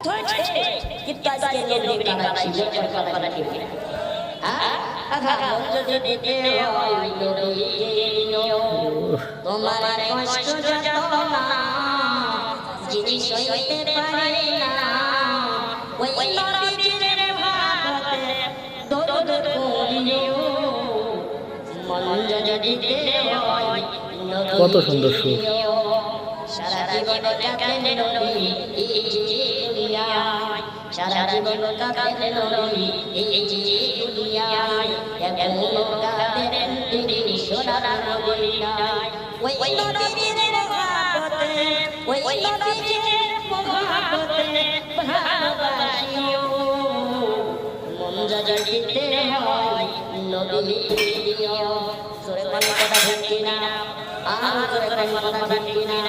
হয়েছে কিন্তু আজকে নবীর কালাম শিখে কথা ঠিক না আঘাত যদি দিতে হয় নবীকে নিও তোমার কষ্ট যন্ত্রণা জিনিস হইতে পারে না ওই নবীজির ভাবতে দরদ করিও মন যদি দিতে হয় কত সুন্দর সুর। সারা জীবন কাঁদে নবী এই দুনিয়ায় সারা জীবন কাঁদে নবী এই দুনিয়ায় এমন কাঁদেন তিনি সোনার মদিনায় ওই নবীজির মহব্বতে ওই নবীজির মহব্বতে ভালোবাসিও মন যদি দিতে হয় নবীকে দিও জোরে কথা ঠিক কিনা আর জোরে কথা ঠিক কিনা